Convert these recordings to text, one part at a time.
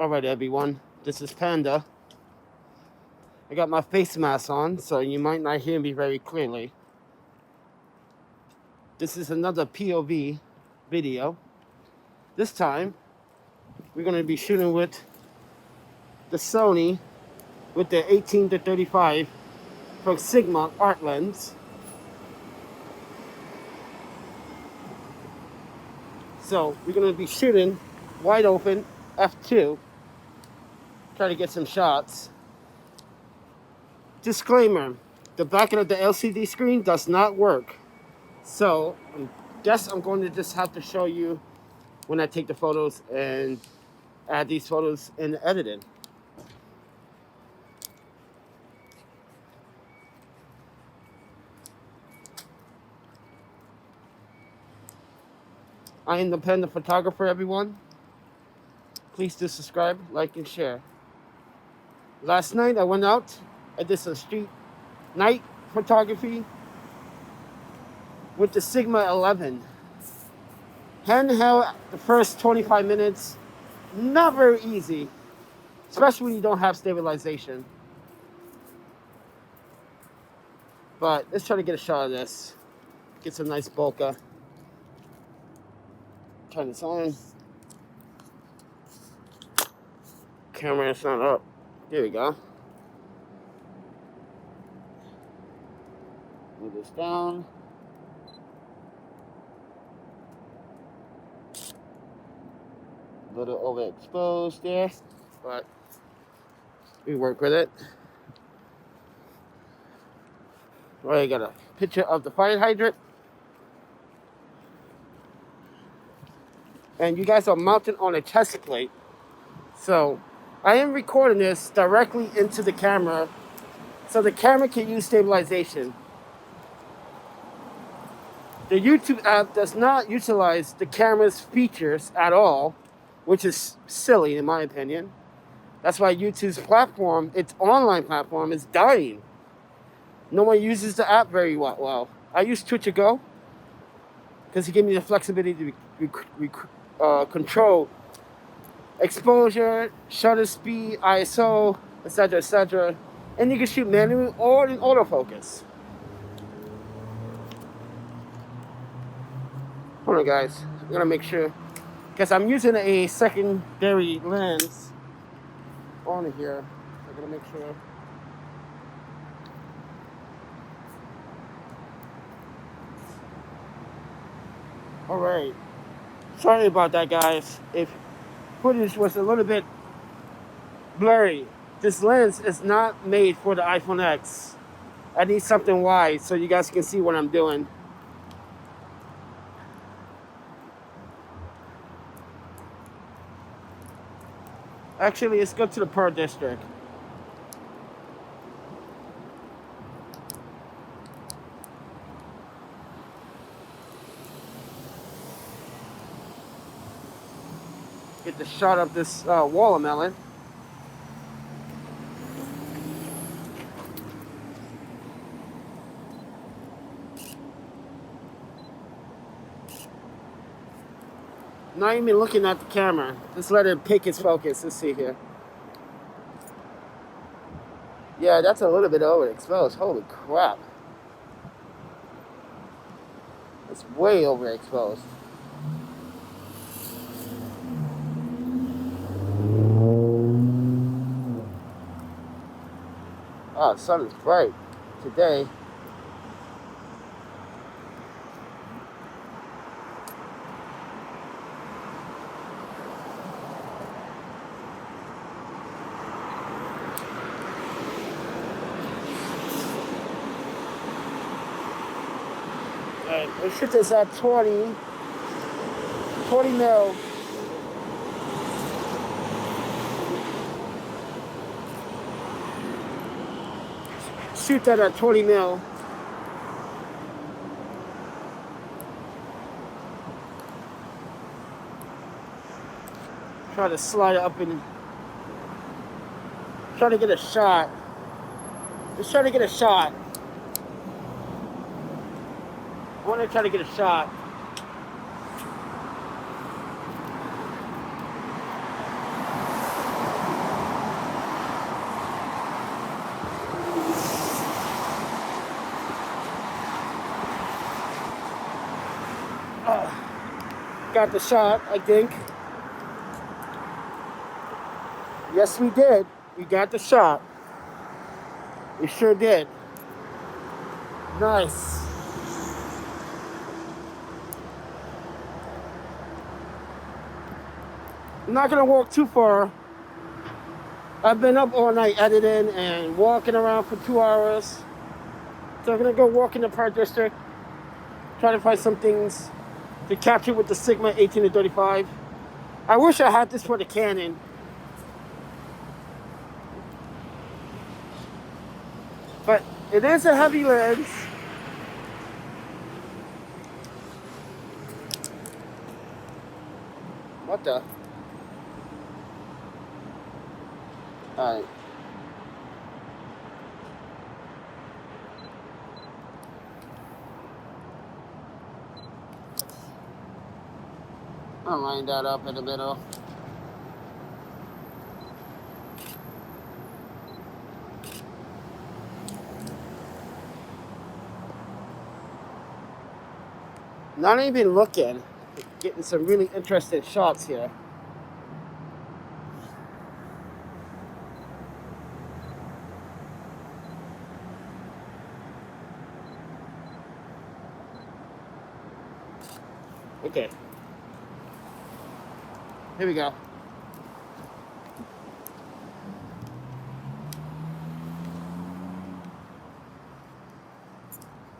Alright everyone, this is Panda. I got my face mask on, so you might not hear me very clearly. This is another POV video. This time, we're going to be shooting with the Sony with the 18-35 F.18 Art lens. So we're going to be shooting wide open f2. Try to get some shots. Disclaimer, the back of the LCD screen does not work. So I guess I'm going to just have to show you when I take the photos and add these photos in the editing. I am the Panda photographer, everyone. Please do subscribe, like, and share. Last night I went out. I did some street night photography with the Sigma 11. Handheld, the first 25 minutes, not very easy, especially when you don't have stabilization. But let's try to get a shot of this. Get some nice bokeh. Turn this on. Camera is not up. There we go. Move this down. A little overexposed there, but we work with it. Well, I got a picture of the fire hydrant. And you guys are mounted on a chest plate. So I am recording this directly into the camera so the camera can use stabilization. The YouTube app does not utilize the camera's features at all, which is silly in my opinion. That's why YouTube's platform, its online platform, is dying. No one uses the app very well. I use Twitch Go because it gives me the flexibility to control exposure, shutter speed, ISO, etc., etc. And you can shoot manually or in autofocus. Hold on, guys. I'm gonna make sure, because I'm using a secondary lens on here. I'm gonna make sure. All right. Sorry about that, guys. If footage was a little bit blurry, this lens is not made for the iPhone X. I need something wide so you guys can see what I'm doing. Actually, let's go to the Pearl District. Get the shot of this watermelon. Not even looking at the camera. Just let it pick its focus. Let's see here. Yeah, that's a little bit overexposed. Holy crap. It's way overexposed. Oh, the sun is bright today. We shoot this at 20 mil. Shoot that at 20 mil. Try to slide it up and try to get a shot. Just try to get a shot. I want to try to get a shot. got the shot, I think. Yes, we did. We got the shot. We sure did. Nice. I'm not gonna walk too far. I've been up all night editing and walking around for 2 hours. So I'm gonna go walk in the Park District, try to find some things to capture with the Sigma 18 to 35. I wish I had this for the Canon. But it is a heavy lens. What the? Alright. I'll line that up in the middle. Not even looking. Getting some really interesting shots here. Okay. Here we go.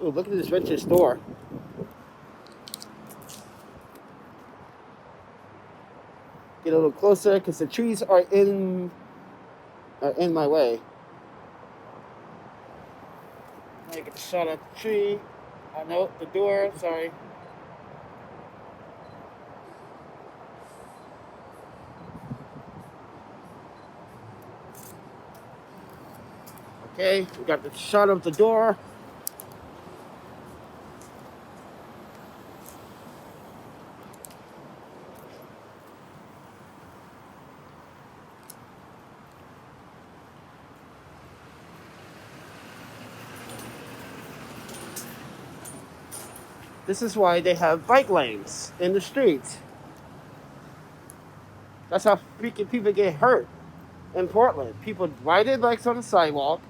Oh, look at this vintage store. Get a little closer because the trees are in my way. I get a shot at the tree. I know the door. Sorry. Okay, we got the shot of the door. This is why they have bike lanes in the streets. That's how freaking people get hurt in Portland. People ride their bikes on the sidewalk.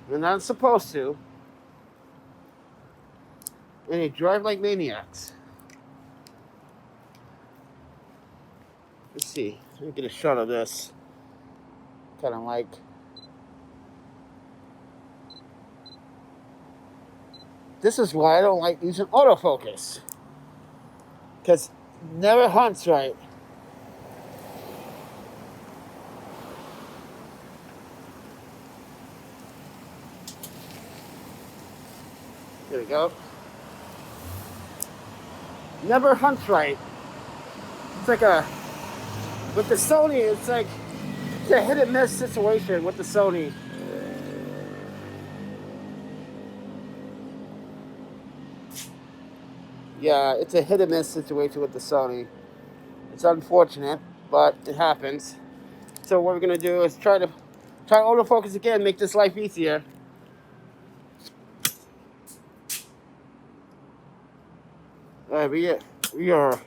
They're not supposed to. And they drive like maniacs. Let's see. Let me get a shot of this. Kind of like. This is why I don't like using autofocus. Because it never hunts right. There we go. Never hunts right. It's like with the Sony, it's like, it's a hit and miss situation with the Sony. Yeah, it's a hit and miss situation with the Sony. It's unfortunate, but it happens. So what we're gonna do is try autofocus again, make this life easier. We are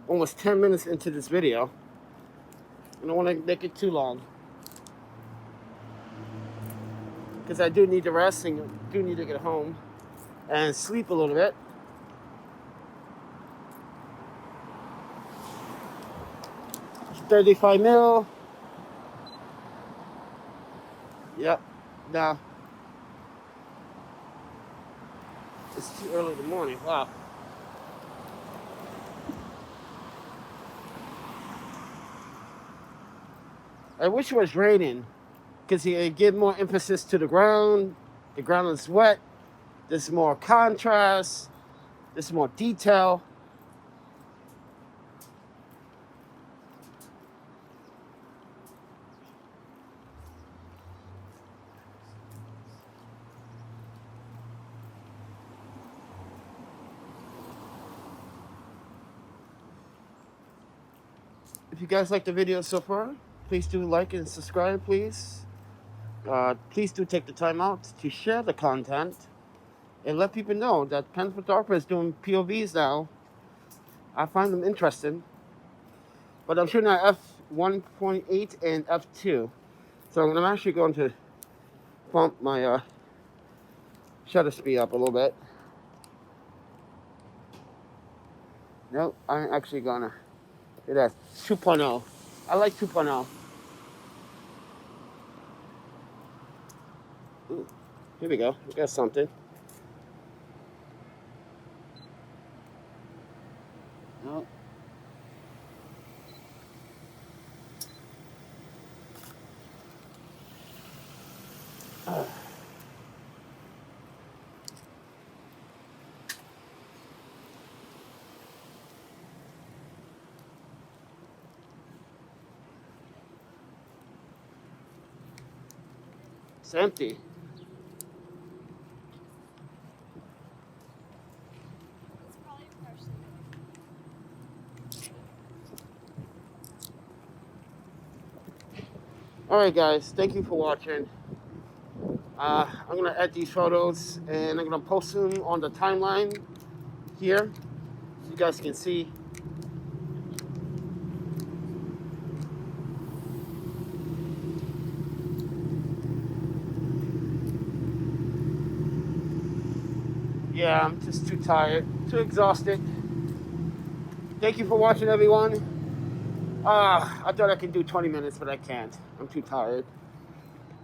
almost 10 minutes into this video. I don't want to make it too long because I do need to rest and do need to get home and sleep a little bit. $35 mil. Yep. No. It's too early in the morning. Wow. I wish it was raining because it give more emphasis to the ground. The ground is wet. There's more contrast. There's more detail. If you guys like the video so far, please do like and subscribe, please. Please do take the time out to share the content and let people know that Pen Photographer is doing POVs now I find them interesting. But I'm shooting at f1.8 and f2. So I'm actually going to bump my shutter speed up a little bit. Nope, I'm actually gonna do that. 2.0. I like 2.0. Ooh, here we go. We got something. Nope. It's empty. Alright guys, thank you for watching. I'm going to edit these photos and I'm going to post them on the timeline here so you guys can see. Yeah, I'm just too tired, too exhausted. Thank you for watching, everyone. I thought I could do 20 minutes, but I can't. I'm too tired.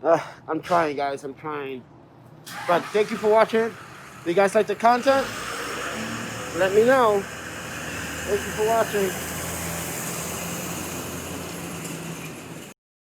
I'm trying, guys. I'm trying. But thank you for watching. If you guys like the content, let me know. Thank you for watching.